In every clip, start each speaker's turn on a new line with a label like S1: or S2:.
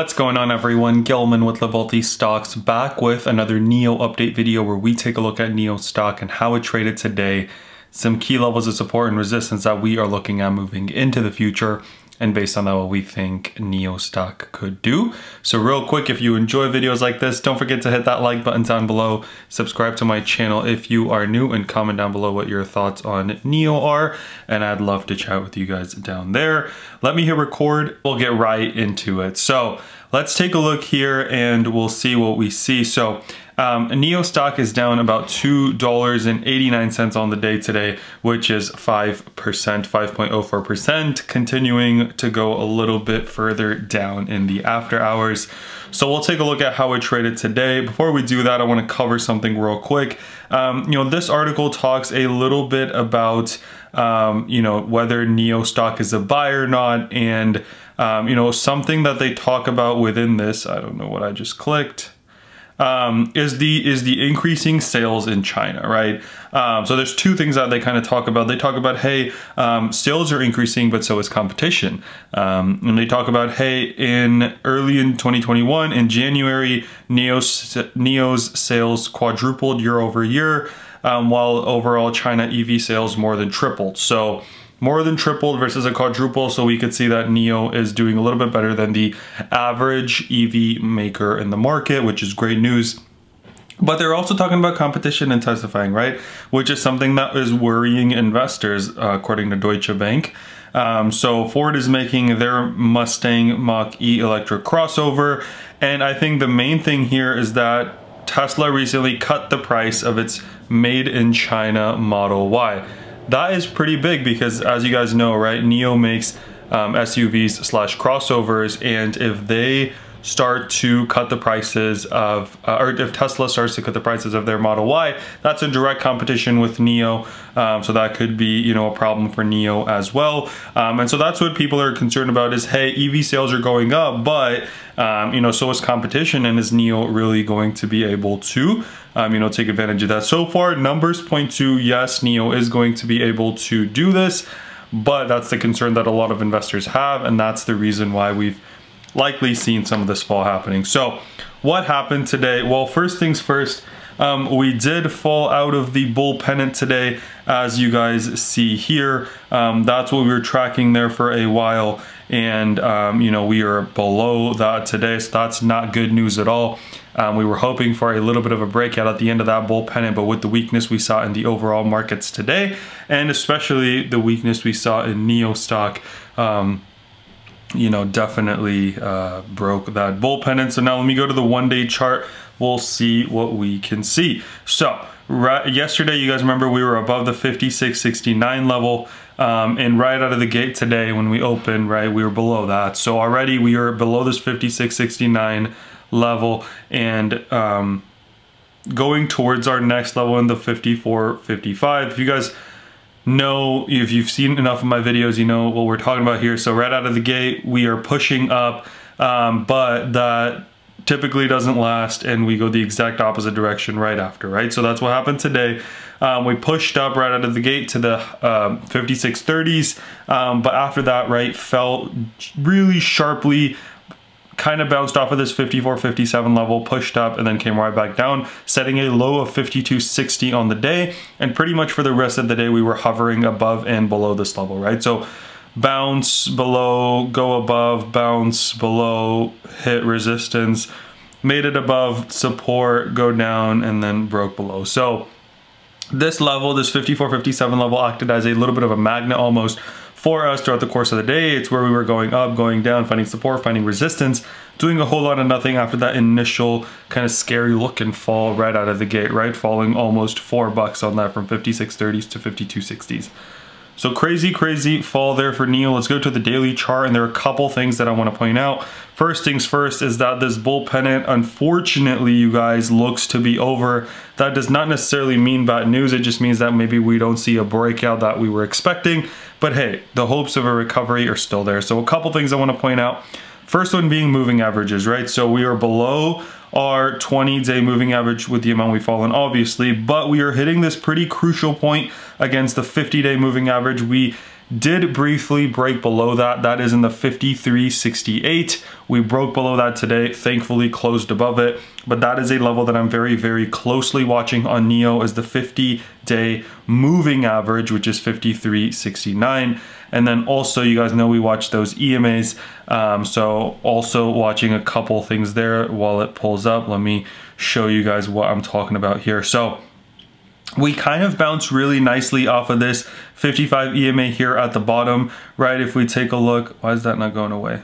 S1: What's going on, everyone? Gilman with Wellthy Stocks, back with another NIO update video where we take a look at NIO stock and how it traded today, some key levels of support and resistance that we are looking at moving into the future, and based on that, what we think NIO stock could do. So real quick, if you enjoy videos like this, don't forget to hit that like button down below, subscribe to my channel if you are new, and comment down below what your thoughts on NIO are, and I'd love to chat with you guys down there. Let me hit record, we'll get right into it. So let's take a look here and we'll see what we see. So NIO stock is down about $2.89 on the day today, which is 5%, 5.04%, continuing to go a little bit further down in the after hours. So we'll take a look at how it traded today. Before we do that, I want to cover something real quick. This article talks a little bit about whether NIO stock is a buy or not, and something that they talk about within this, I don't know what I just clicked, is the increasing sales in China, right? So there's two things that they kind of talk about. They talk about, hey, sales are increasing, but so is competition. And they talk about, hey, early in 2021, in January, NIO's sales quadrupled year over year, while overall China EV sales more than tripled. So more than tripled versus a quadruple, so we could see that NIO is doing a little bit better than the average EV maker in the market, which is great news. But they're also talking about competition intensifying, right? Which is something that is worrying investors, according to Deutsche Bank. So Ford is making their Mustang Mach-E electric crossover, and I think the main thing here is that Tesla recently cut the price of its made in China Model Y. That is pretty big because, as you guys know, right, NIO makes SUVs / crossovers, and if they start to cut the prices of, or if Tesla starts to cut the prices of their Model Y, that's in direct competition with NIO. So that could be, a problem for NIO as well. And so that's what people are concerned about is, hey, EV sales are going up, but, so is competition, and is NIO really going to be able to, take advantage of that? So far, numbers point to, yes, NIO is going to be able to do this, but that's the concern that a lot of investors have, and that's the reason why we've likely seen some of this fall happening. So what happened today? Well, first things first, we did fall out of the bull pennant today, as you guys see here. That's what we were tracking there for a while, and we are below that today, so that's not good news at all. We were hoping for a little bit of a breakout at the end of that bull pennant, but with the weakness we saw in the overall markets today, and especially the weakness we saw in NIO stock, definitely broke that bull pennant. So now let me go to the one-day chart. We'll see what we can see. So yesterday, you guys remember we were above the 56.69 level, and right out of the gate today when we opened, right, we were below that. So already we are below this 56.69 level, and going towards our next level in the 54.55. If you guys know, if you've seen enough of my videos, you know what we're talking about here. So right out of the gate, we are pushing up, but that typically doesn't last, and we go the exact opposite direction right after, right? So that's what happened today. We pushed up right out of the gate to the 56.30s, but after that, right, fell really sharply, kind of bounced off of this 54.57 level, pushed up, and then came right back down, setting a low of 52.60 on the day. And pretty much for the rest of the day, we were hovering above and below this level, right? So bounce below, go above, bounce below, hit resistance, made it above support, go down, and then broke below. So this level, this 54.57 level, acted as a little bit of a magnet almost for us throughout the course of the day. It's where we were going up, going down, finding support, finding resistance, doing a whole lot of nothing after that initial kind of scary looking fall right out of the gate, right? Falling almost $4 on that from 56.30s to 52.60s. So crazy, crazy fall there for NIO. Let's go to the daily chart, and there are a couple things that I want to point out. First things first is that this bull pennant, unfortunately, you guys, looks to be over. That does not necessarily mean bad news. It just means that maybe we don't see a breakout that we were expecting. But hey, the hopes of a recovery are still there. So a couple things I want to point out. First one being moving averages, right? So we are below our 20-day moving average with the amount we've fallen, obviously, but we are hitting this pretty crucial point against the 50-day moving average. We Did briefly break below that. That is in the 53.68. We broke below that today, thankfully closed above it, but that is a level that I'm very, very closely watching on NIO as the 50-day moving average, which is 53.69. And then also, you guys know we watch those EMAs, so also watching a couple things there while it pulls up. Let me show you guys what I'm talking about here. So we kind of bounced really nicely off of this 55 EMA here at the bottom, right? If we take a look, why is that not going away?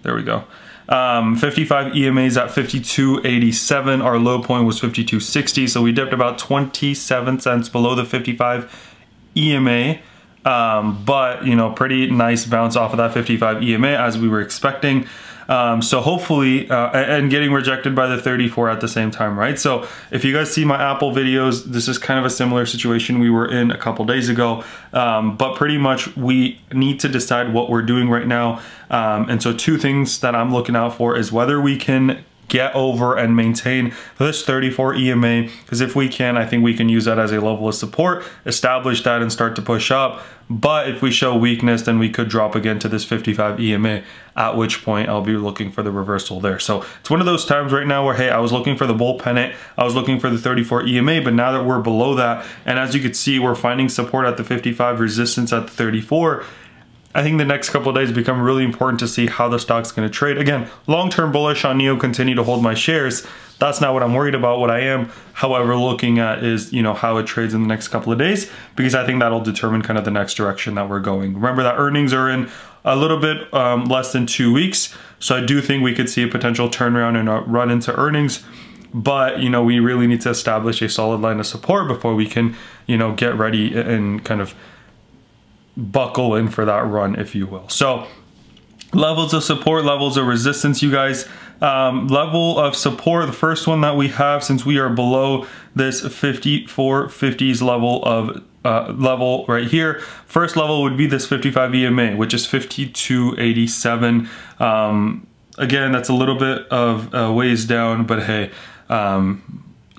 S1: There we go. 55 EMAs at 52.87. Our low point was 52.60. So we dipped about 27 cents below the 55 EMA. But, you know, pretty nice bounce off of that 55 EMA as we were expecting. So hopefully, and getting rejected by the 34 at the same time, right? So if you guys see my Apple videos, this is kind of a similar situation we were in a couple days ago. But pretty much we need to decide what we're doing right now. And so two things that I'm looking out for is whether we can get over and maintain this 34 EMA, because if we can, I think we can use that as a level of support, establish that and start to push up. But if we show weakness, then we could drop again to this 55 EMA, at which point I'll be looking for the reversal there. So it's one of those times right now where, hey, I was looking for the bull pennant, I was looking for the 34 EMA, but now that we're below that, and as you can see, we're finding support at the 55, resistance at the 34, I think the next couple of days become really important to see how the stock's going to trade. Again, long-term bullish on NIO, continue to hold my shares. That's not what I'm worried about. What I am, however, looking at is, you know, how it trades in the next couple of days, because I think that'll determine kind of the next direction that we're going. Remember that earnings are in a little bit less than 2 weeks. So I do think we could see a potential turnaround and a run into earnings. But, you know, we really need to establish a solid line of support before we can, you know, get ready and kind of buckle in for that run, if you will. So levels of support, levels of resistance, you guys. Level of support, the first one that we have, since we are below this 54.50s level of level right here, first level would be this 55 EMA, which is 52.87. Again, that's a little bit of ways down, but hey,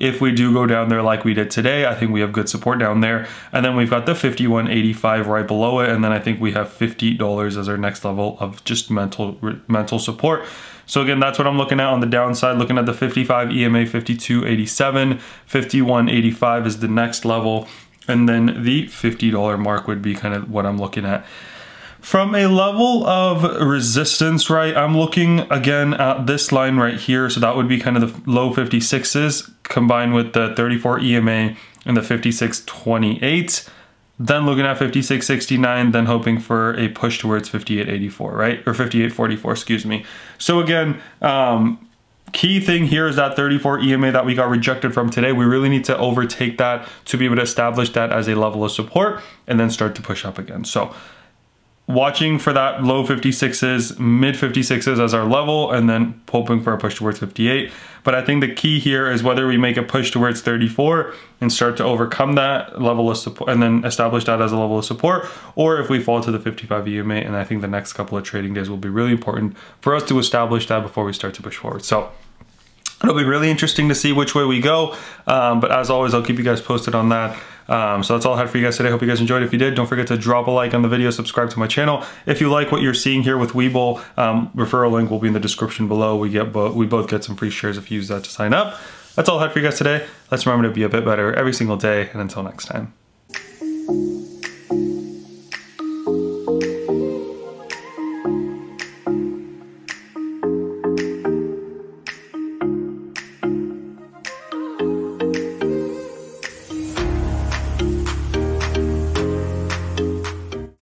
S1: if we do go down there like we did today, I think we have good support down there. And then we've got the 51.85 right below it. And then I think we have $50 as our next level of just mental support. So again, that's what I'm looking at on the downside, looking at the 55 EMA, 52.87, 51.85 is the next level. And then the $50 mark would be kind of what I'm looking at. From a level of resistance, right, I'm looking again at this line right here. So that would be kind of the low 56s combined with the 34 EMA and the 56.28. Then looking at 56.69, then hoping for a push towards 58.84, right? Or 58.44, excuse me. So again, key thing here is that 34 EMA that we got rejected from today. We really need to overtake that to be able to establish that as a level of support and then start to push up again. So watching for that low 56s, mid 56s as our level, and then hoping for a push towards 58. But I think the key here is whether we make a push towards 34 and start to overcome that level of support and then establish that as a level of support, or if we fall to the 55 EMA. And I think the next couple of trading days will be really important for us to establish that before we start to push forward. So it'll be really interesting to see which way we go. But as always, I'll keep you guys posted on that. So that's all I had for you guys today. Hope you guys enjoyed. If you did, don't forget to drop a like on the video, subscribe to my channel. If you like what you're seeing here with Webull, referral link will be in the description below. We both get some free shares if you use that to sign up. That's all I had for you guys today. Let's remember to be a bit better every single day, and until next time.